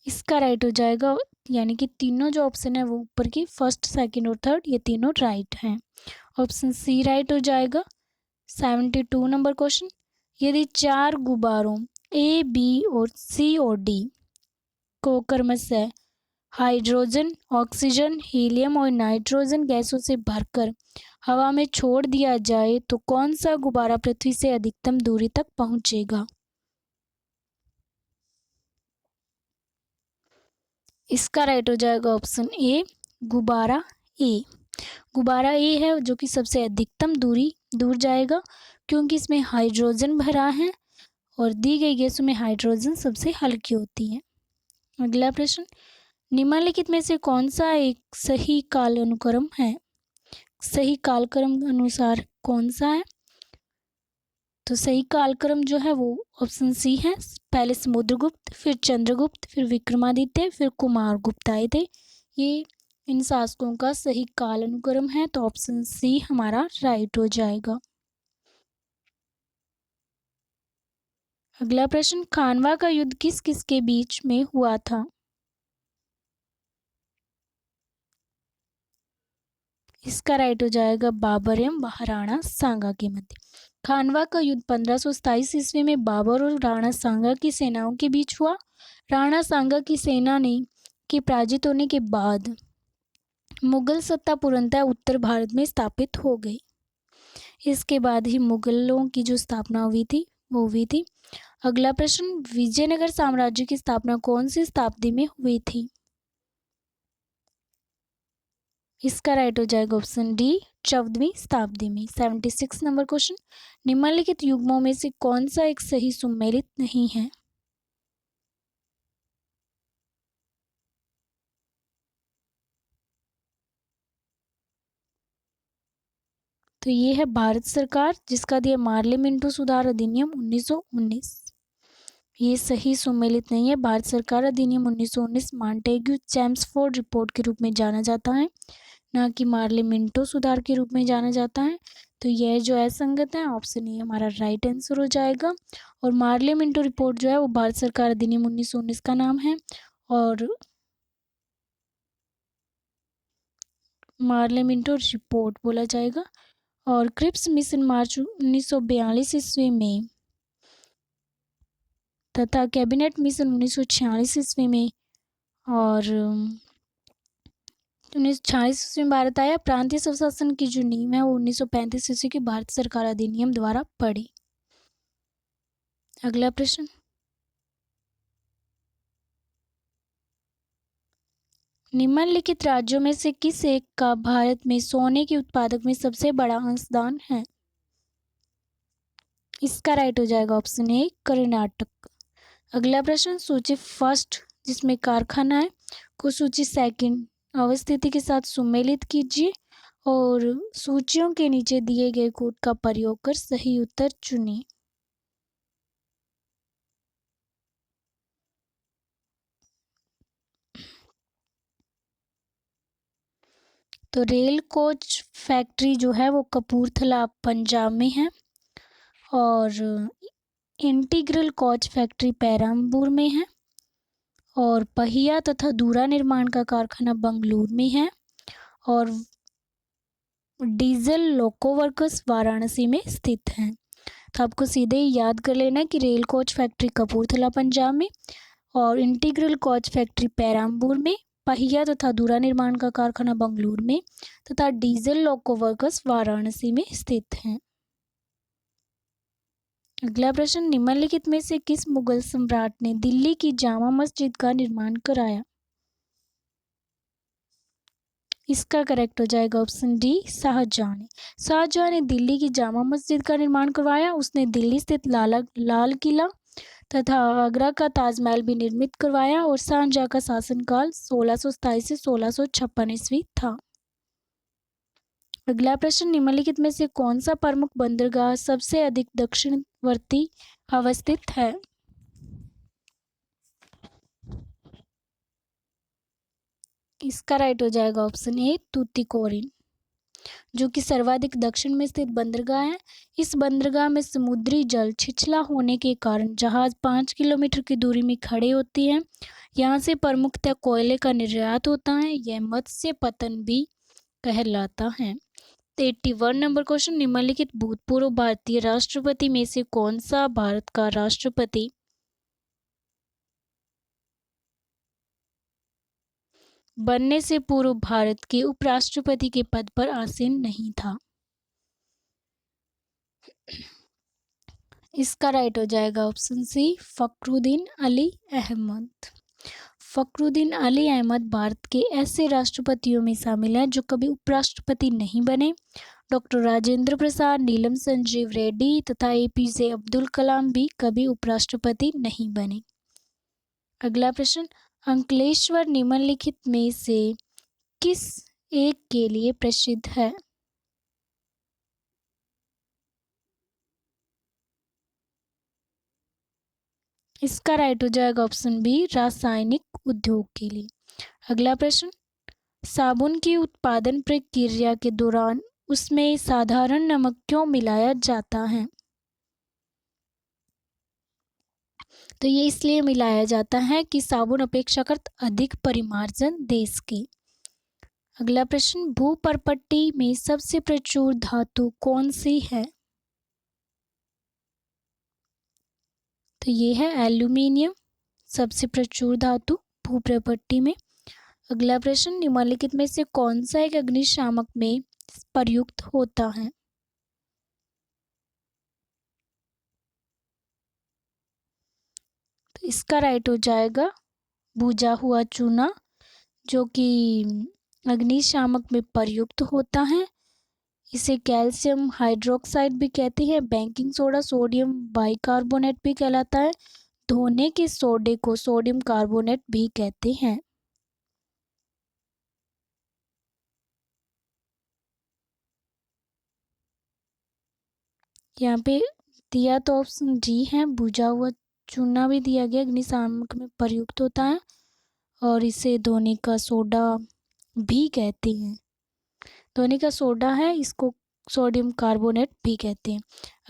इसका राइट हो जाएगा, यानी कि तीनों जो ऑप्शन है वो ऊपर की फर्स्ट, सेकंड और थर्ड ये तीनों राइट हैं। ऑप्शन सी राइट हो जाएगा। 72 नंबर क्वेश्चन, यदि 4 गुब्बारों ए, बी और सी और डी को क्रमशः हाइड्रोजन, ऑक्सीजन, हीलियम और नाइट्रोजन गैसों से भरकर हवा में छोड़ दिया जाए तो कौन सा गुब्बारा पृथ्वी से अधिकतम दूरी तक पहुंचेगा? इसका राइट हो जाएगा ऑप्शन ए, गुब्बारा ए। गुब्बारा ए है जो कि सबसे अधिकतम दूर जाएगा, क्योंकि इसमें हाइड्रोजन भरा है और दी गई गैसों में हाइड्रोजन सबसे हल्की होती है। अगला प्रश्न, निम्नलिखित में से कौन सा एक सही काल अनुक्रम है? सही कालक्रम अनुसार कौन सा है? तो सही कालक्रम जो है वो ऑप्शन सी है। पहले समुद्रगुप्त, फिर चंद्रगुप्त, फिर विक्रमादित्य, फिर कुमारगुप्त आए थे। ये इन शासकों का सही काल अनुक्रम है, तो ऑप्शन सी हमारा राइट हो जाएगा। अगला प्रश्न, खानवा का युद्ध किस किस के बीच में हुआ था? इसका राइट हो जाएगा बाबर एवं महाराणा सांगा के मध्य। खानवा का युद्ध 1527 ईस्वी में बाबर और राणा सांगा की सेनाओं के बीच हुआ। राणा सांगा की सेना ने के पराजित होने के बाद मुगल सत्ता पूर्णतः उत्तर भारत में स्थापित हो गई। इसके बाद ही मुगलों की जो स्थापना हुई थी वो हुई थी। अगला प्रश्न, विजयनगर साम्राज्य की स्थापना कौन सी शताब्दी में हुई थी? इसका राइट हो जाएगा ऑप्शन डी, 14वीं शताब्दी में। 76 नंबर क्वेश्चन, निम्नलिखित युग्मों में से कौन सा एक सही सुमेलित नहीं है? तो ये है भारत सरकार, जिसका दिया मार्ले मिंटो सुधार अधिनियम 1919। ये सही सुमेलित नहीं है। भारत सरकार अधिनियम 1919 मॉन्टेग्यू चेम्सफोर्ड रिपोर्ट के रूप में जाना जाता है, ना कि मार्ले मिंटो सुधार के रूप में जाना जाता है। तो यह जो असंगत है, ऑप्शन ए हमारा राइट आंसर हो जाएगा। और मार्ले मिंटो रिपोर्ट जो है वो भारत सरकार अधिनियम 1919 का नाम है, और मार्ले मिंटो रिपोर्ट बोला जाएगा। और क्रिप्स मिशन मार्च 1942 ईस्वी में तथा कैबिनेट मिशन 1946 ईस्वी में और 1946 ईस्वी में भारत आया। प्रांतीय स्वशासन की जो नींव है वो 1935 ईस्वी की भारत सरकार अधिनियम द्वारा पड़ी। अगला प्रश्न, निम्नलिखित राज्यों में से किस एक का भारत में सोने के उत्पादक में सबसे बड़ा अंशदान है? इसका राइट हो जाएगा ऑप्शन ए, कर्नाटक। अगला प्रश्न, सूची फर्स्ट जिसमें कारखाना है को सूची सेकंड अवस्थिति के साथ सुमेलित कीजिए और सूचियों के नीचे दिए गए कोड का प्रयोग कर सही उत्तर चुनिए। तो रेल कोच फैक्ट्री जो है वो कपूरथला पंजाब में है, और इंटीग्रल कोच फैक्ट्री पेरम्बूर में है, और पहिया तथा दूरा निर्माण का कारखाना बंगलुरु में है, और डीजल लोको वर्क्स वाराणसी में स्थित हैं। तो आपको सीधे ही याद कर लेना कि rail coach factory Kapurthala Punjab में, और इंटीग्रल कोच फैक्ट्री पेरम्बूर में, पहिया तथा दूरा निर्माण का कारखाना बंगलुरु में तथा डीजल लोको वर्क्स वाराणसी में स्थित हैं। अगला प्रश्न, निम्नलिखित में से किस मुगल सम्राट ने दिल्ली की जामा मस्जिद का निर्माण कराया? इसका करेक्ट हो जाएगा ऑप्शन डी, शाहजहां ने। शाहजहां ने दिल्ली की जामा मस्जिद का निर्माण करवाया। उसने दिल्ली स्थित लाल किला तथा आगरा का ताजमहल भी निर्मित करवाया, और शाहजहां का शासनकाल 1627 से 1656 ईस्वी था। अगला प्रश्न, निम्नलिखित में से कौन सा प्रमुख बंदरगाह सबसे अधिक दक्षिणवर्ती अवस्थित है? इसका राइट हो जाएगा ऑप्शन ए तूतीकोरिन, जो कि सर्वाधिक दक्षिण में स्थित बंदरगाह है। इस बंदरगाह में समुद्री जल छिछला होने के कारण जहाज 5 किलोमीटर की दूरी में खड़े होती हैं। यहाँ से प्रमुखतः कोयले का निर्यात होता है। यह मत्स्य पतन भी कहलाता है। 81 नंबर क्वेश्चन, निम्नलिखित भूतपूर्व भारतीय राष्ट्रपति में से कौन सा भारत का राष्ट्रपति बनने से पूर्व भारत के उपराष्ट्रपति के पद पर आसीन नहीं था? इसका राइट हो जाएगा ऑप्शन सी फखरुद्दीन अली अहमद। फखरुद्दीन अली अहमद भारत के ऐसे राष्ट्रपतियों में शामिल हैं जो कभी उपराष्ट्रपति नहीं बने। डॉक्टर राजेंद्र प्रसाद, नीलम संजीव रेड्डी तथा एपीजे अब्दुल कलाम भी कभी उपराष्ट्रपति नहीं बने। अगला प्रश्न, अंकलेश्वर निम्नलिखित में से किस एक के लिए प्रसिद्ध है? इसका राइट हो जाएगा ऑप्शन बी रासायनिक उद्योग के लिए। अगला प्रश्न, साबुन की उत्पादन प्रक्रिया के दौरान उसमें साधारण नमक क्यों मिलाया जाता है? तो ये इसलिए मिलाया जाता है कि साबुन अपेक्षाकृत अधिक परिमार्जन दे सके। अगला प्रश्न, भूपर्पट्टी में सबसे प्रचुर धातु कौन सी है? तो ये है एल्यूमिनियम, सबसे प्रचुर धातु भूपर्पट्टी में। अगला प्रश्न, निम्नलिखित में से कौन सा एक अग्निशामक में प्रयुक्त होता है? तो इसका राइट हो जाएगा भुजा हुआ चूना, जो कि अग्निशामक में प्रयुक्त होता है। इसे कैल्शियम हाइड्रोक्साइड भी कहते हैं। बेकिंग सोडा सोडियम बाइकार्बोनेट भी कहलाता है। धोने के सोडे को सोडियम कार्बोनेट भी कहते हैं। यहाँ पे दिया तो ऑप्शन डी है, भुजा हुआ चूना भी दिया गया, अग्निशामक में प्रयुक्त होता है और इसे धोने का सोडा भी कहते हैं। धोने का सोडा है, इसको सोडियम कार्बोनेट भी कहते हैं।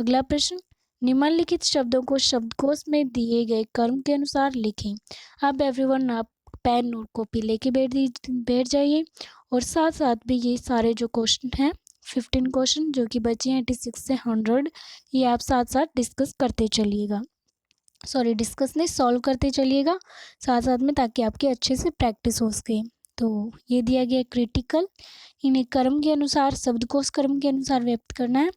अगला प्रश्न, निम्नलिखित शब्दों को शब्दकोश में दिए गए क्रम के अनुसार लिखें। अब एवरीवन आप पेन नोट कॉपी लेके बैठ जाइए और साथ साथ भी ये सारे जो क्वेश्चन हैं 15 क्वेश्चन जो कि बचे हैं 86 से 100, ये आप साथ साथ डिस्कस करते चलिएगा। डिस्कस नहीं, सॉल्व करते चलिएगा साथ साथ में, ताकि आपकी अच्छे से प्रैक्टिस हो सके। तो ये दिया गया क्रिटिकल, इन्हें क्रम के अनुसार शब्दकोश क्रम के अनुसार व्यक्त करना है।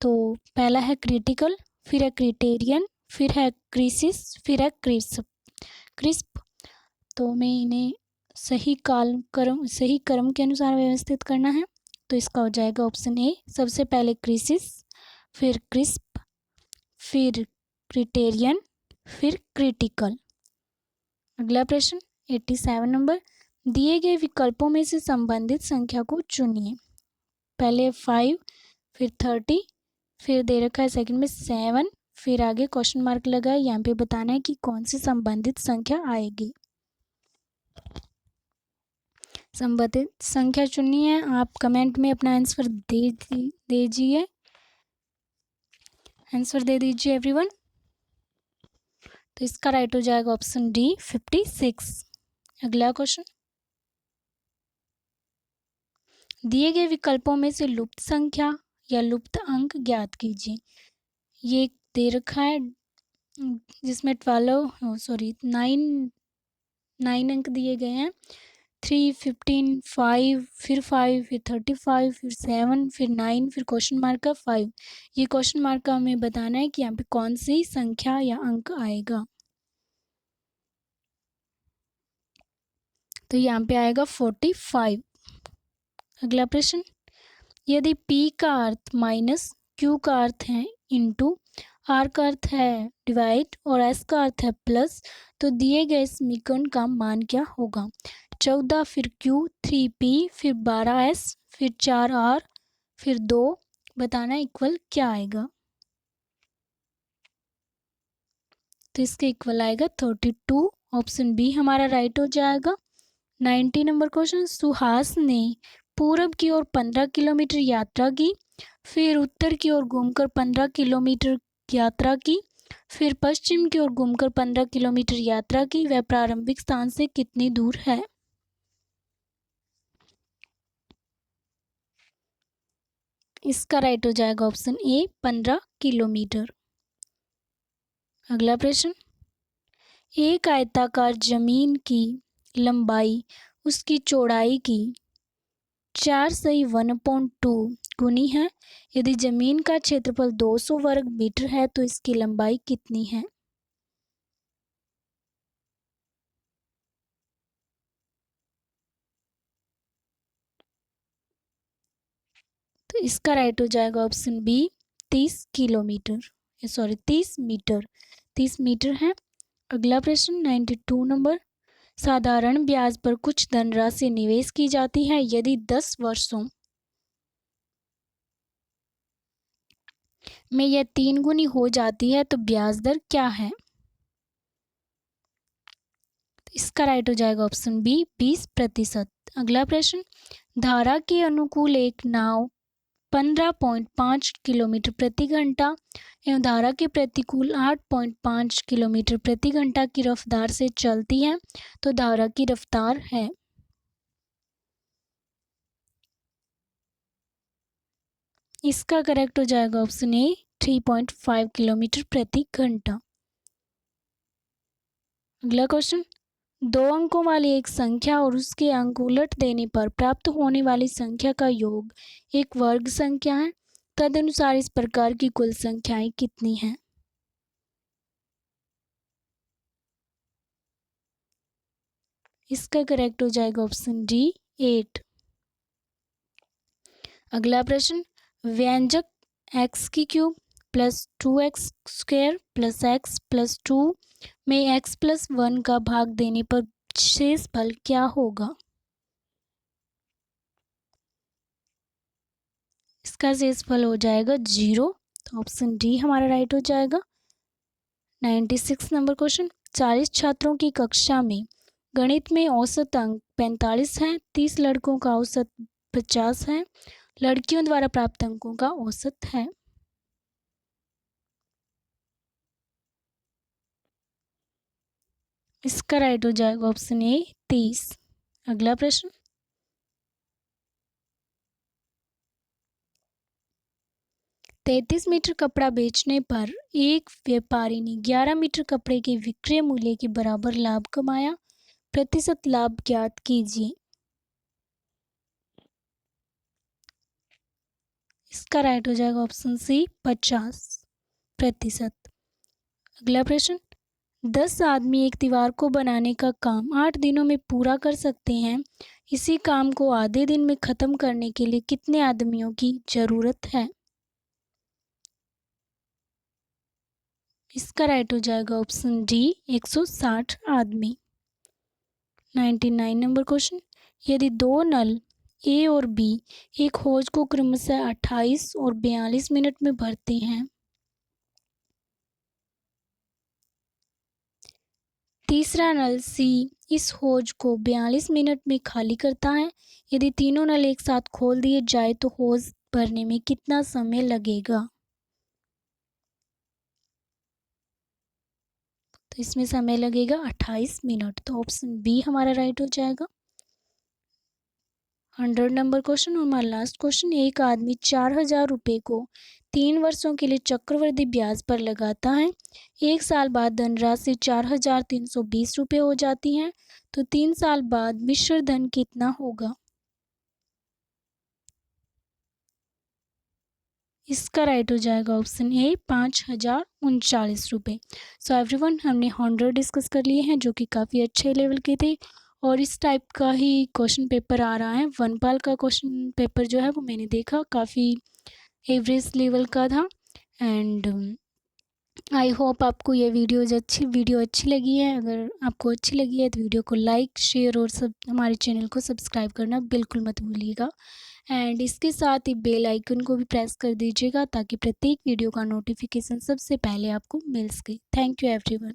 तो पहला है क्रिटिकल, फिर है क्रिटेरियन, फिर है क्रिसिस, फिर है क्रिस्प। तो मैं इन्हें सही क्रम के अनुसार व्यवस्थित करना है। तो इसका हो जाएगा ऑप्शन ए, सबसे पहले क्रिसिस, फिर क्रिस्प, फिर क्रिटेरियन, फिर क्रिटिकल। अगला प्रश्न 87 नंबर, दिए गए विकल्पों में से संबंधित संख्या को चुनिए। पहले 5, फिर 30, फिर दे रखा है सेकंड में 7, फिर आगे क्वेश्चन मार्क लगा है, यहाँ पे बताना है कि कौन सी संबंधित संख्या आएगी। संबंधित संख्या चुननी है, आप कमेंट में अपना आंसर दीजिए। आंसर दे दीजिए एवरीवन। तो इसका राइट हो जाएगा ऑप्शन डी 56। अगला क्वेश्चन, दिए गए विकल्पों में से लुप्त संख्या या लुप्त अंक ज्ञात कीजिए। ये दे रखा है जिसमें 9 अंक दिए गए हैं, 3, 15, 5, फिर 5, फिर 35, फिर 7, फिर 9, फिर क्वेश्चन मार्क का 5। ये क्वेश्चन मार्क का हमें बताना है कि यहाँ पे कौन सी संख्या या अंक आएगा। तो यहाँ पे आएगा 45। अगला प्रश्न, यदि P का अर्थ माइनस, Q का अर्थ है इंटू, R का अर्थ है डिवाइड और S का अर्थ है प्लस, तो दिए गए समीकरण का मान क्या होगा? 14, फिर Q, 3P, फिर 12S, फिर 4R, फिर 2, बताना इक्वल क्या आएगा। तो इसके इक्वल आएगा 32। ऑप्शन बी हमारा राइट हो जाएगा। 90 नंबर क्वेश्चन, सुहास ने पूरब की ओर 15 किलोमीटर यात्रा की, फिर उत्तर की ओर घूमकर 15 किलोमीटर यात्रा की, फिर पश्चिम की ओर घूमकर 15 किलोमीटर यात्रा की। वह प्रारंभिक स्थान से कितनी दूर है? इसका राइट हो जाएगा ऑप्शन ए 15 किलोमीटर। अगला प्रश्न, एक आयताकार जमीन की लंबाई उसकी चौड़ाई की 4/1/2 गुनी है। यदि जमीन का क्षेत्रफल 200 वर्ग मीटर है तो इसकी लंबाई कितनी है? तो इसका राइट हो जाएगा option b 30 kilometre, sorry 30 metre, 30 metre है। अगला प्रश्न 92 नंबर, साधारण ब्याज पर कुछ धनराशि निवेश की जाती है, यदि 10 वर्षों में यह 3 गुनी हो जाती है तो ब्याज दर क्या है? इसका राइट हो जाएगा ऑप्शन बी 20%। अगला प्रश्न, धारा के अनुकूल एक नाव 15.5 किलोमीटर प्रति घंटा एवं धारा के प्रतिकूल 8.5 किलोमीटर प्रति घंटा की रफ्तार से चलती है तो धारा की रफ्तार है। इसका करेक्ट हो जाएगा ऑप्शन ए 3.5 किलोमीटर प्रति घंटा। अगला क्वेश्चन, 2 अंकों वाली एक संख्या और उसके अंक उलट देने पर प्राप्त होने वाली संख्या का योग एक वर्ग संख्या है, तदनुसार इस प्रकार की कुल संख्याएं कितनी हैं? इसका करेक्ट हो जाएगा ऑप्शन डी 8। अगला प्रश्न, व्यंजक x की cube plus 2x square plus x plus 2 में x प्लस 1 का भाग देने पर शेषफल क्या होगा? इसका शेषफल हो जाएगा 0, तो ऑप्शन डी हमारा राइट हो जाएगा। 96 नंबर क्वेश्चन, 40 छात्रों की कक्षा में गणित में औसत अंक 45 है, 30 लड़कों का औसत 50 है, लड़कियों द्वारा प्राप्त अंकों का औसत है। इसका राइट हो जाएगा ऑप्शन ए 30। अगला प्रश्न, 33 मीटर कपड़ा बेचने पर एक व्यापारी ने 11 मीटर कपड़े के विक्रय मूल्य के बराबर लाभ कमाया, प्रतिशत लाभ ज्ञात कीजिए। इसका राइट हो जाएगा ऑप्शन सी 50%। अगला प्रश्न, 10 आदमी एक दीवार को बनाने का काम 8 दिनों में पूरा कर सकते हैं। इसी काम को आधे दिन में खत्म करने के लिए कितने आदमियों की जरूरत है? इसका राइट हो जाएगा ऑप्शन डी 160 आदमी। 99 नंबर क्वेश्चन, यदि 2 नल ए और बी एक हौज को क्रमशः 28 और 42 मिनट में भरते हैं, तीसरा नल सी इस हौज को 42 मिनट में खाली करता है। यदि तीनों नल एक साथ खोल दिए जाए तो हौज भरने में कितना समय लगेगा? तो इसमें समय लगेगा 28 मिनट, तो ऑप्शन बी हमारा राइट हो जाएगा। 100 नंबर क्वेश्चन और हमारा लास्ट क्वेश्चन, एक आदमी 4000 रुपये को 3 वर्षों के लिए चक्रवृद्धि ब्याज पर लगाता है। 1 साल बाद धनराशि 4320 रुपये हो जाती है, तो 3 साल बाद मिश्र धन कितना होगा? इसका राइट हो जाएगा ऑप्शन ए 5039 रुपये। सो एवरीवन, हमने 100 डिस्कस कर लिए हैं जो कि काफ़ी अच्छे लेवल के थे और इस टाइप का ही क्वेश्चन पेपर आ रहा है। वनपाल का क्वेश्चन पेपर जो है वो मैंने देखा काफ़ी एवरेज लेवल का था। एंड आई होप आपको ये वीडियो अच्छी लगी है। अगर आपको अच्छी लगी है तो वीडियो को लाइक शेयर और हमारे चैनल को सब्सक्राइब करना बिल्कुल मत भूलिएगा। एंड इसके साथ ही बेल आइकन को भी प्रेस कर दीजिएगा ताकि प्रत्येक वीडियो का नोटिफिकेशन सबसे पहले आपको मिल सके। Thank you everyone.